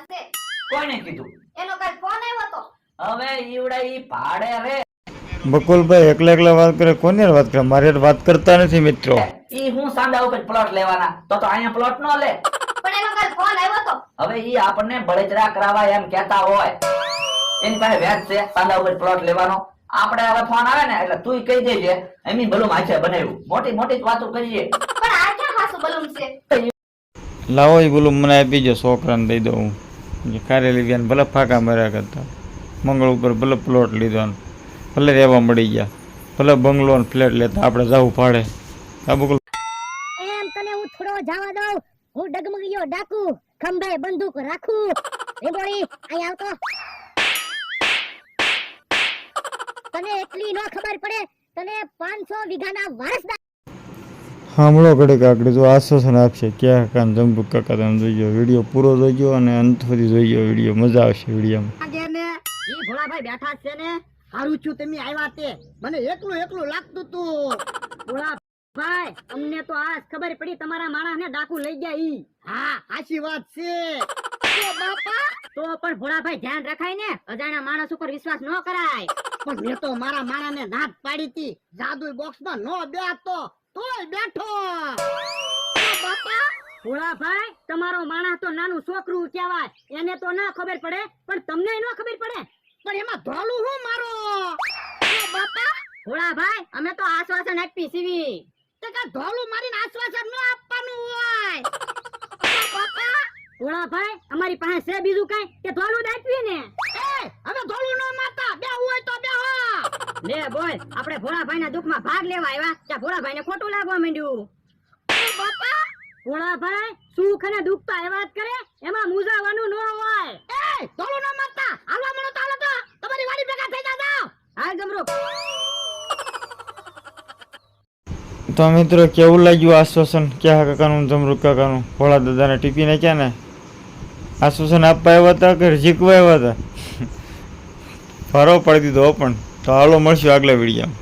છે. કોઈને કીધું? એનો કાલ ફોન આવ્યો તો. હવે ઈવડા ઈ ભાડે રે. બકુલભાઈ એકલા એકલા વાત કરે, કોની હારે વાત કરે? મારી હારે વાત કરતા નથી મિત્રો. ઈ હું સાંડા ઉપર પ્લોટ લેવાના, તો અહીંયા પ્લોટ નો લે. પણ એનો કાલ ફોન આવ્યો તો. હવે ઈ આપણને બળતરા કરાવવા એમ કહેતા હોય. એની પાસે વ્યાજ છે સાંડા ઉપર પ્લોટ લેવાનો. આપણે હવે ફોન આવે ને એટલે તુંય કહી દેજે, એમની ભલું માછે બનાવ્યું. મોટી મોટી જ વાતો કરીએ. પણ આ ક્યાં હાસુ બલૂન છે? લાવો એ બોલું મને આપી જો, છોકરાને દઈ દઉં. કારેલી વ્યાન ભલે ફાંકા માર્યા કરતા, મંગળ ઉપર ભલે પ્લોટ લીધો ને ભલે રહેવા મળી ગયા, ભલે બંગલો ને ફ્લેટ લેતા આપણે જવું પાડે. આ બકુલ એમ તને હું થોડો જવા દઉં. હું ડગમગીયો ડાકુ, ખંભે બંદૂક રાખું. રેબોળી અહીં આવતો. તને એટલી નો ખબર પડે, તને 500 વીઘાના વારસદાર. સાંભળો ઘડીક આગળ જો આશ્વાસન આપશે ક્યાં કાન જંબુક કાકા, તમે જોઈજો વિડીયો પૂરો જોઈજો અને અંત સુધી જોઈજો વિડીયો, મજા આવશે વિડીયોમાં. આગે ને ઈ ભોળાભાઈ બેઠા છે ને, હારું છું તમે આવ્યા તે. મને એકલું એકલું લાગતું તું. ભોળાભાઈ અમને તો આજ ખબર પડી તમારા માણસને ડાકુ લઈ ગયા ઈ. હા સાચી વાત છે. તો બાપા તો પણ ભોળાભાઈ ધ્યાન રખાય ને, અજાણ્યા માણસ ઉપર વિશ્વાસ ન કરાય. પણ મેં તો મારા માણસને નાથ પાડી હતી, જાદુ બોક્સમાં નો બેસતો તોય બેઠો. બાપા ભોળાભાઈ તમારો માણસ તો નાનું છોકરું કહેવાય, એને તો ના ખબર પડે પણ તમને ન ખબર પડે. પણ એમાં ધોલું હું મારો. બાપા ભોળાભાઈ અમે તો આશ્વાસન આપી સીવી. તે કા ધોલું મારીને આશ્વાસન ન આપવાનું હોય. બાપા ભોળાભાઈ અમારી પાસે છે બીજું કઈ કે ધોલું જ આપવી ને? એ હવે ધોલું ન મારતા, બેહું હોય તો બેહો. લે બોલ, આપણે ભોળાભાઈના દુઃખમાં ભાગ લેવા આવ્યા ત્યાં ભોળાભાઈને ખોટું લાગવા માંડ્યું. બાપા ભોળાભાઈ સુખ અને દુઃખ તો એ વાત કરે, એમાં મૂંઝાવાનું ન હોય. એ ધોલું ન મારતા, હાલવા મળો તો હાલો તો તમારી વાડી ભેગા થઈ જાવ. હાલ ગમરો. તો મિત્રો કેવું લાગ્યું આશ્વાસન ક્યાં કાકાનું જમરૂક કાકાનું? ભોળા દાદાને ટીપી નાખ્યા ને? આશ્વાસન આપવા આવ્યા હતા કે જીકવા આવ્યા હતા? ફરો પડી દીધો પણ. તો હાલો મળશું આગલા વિડીયોમાં.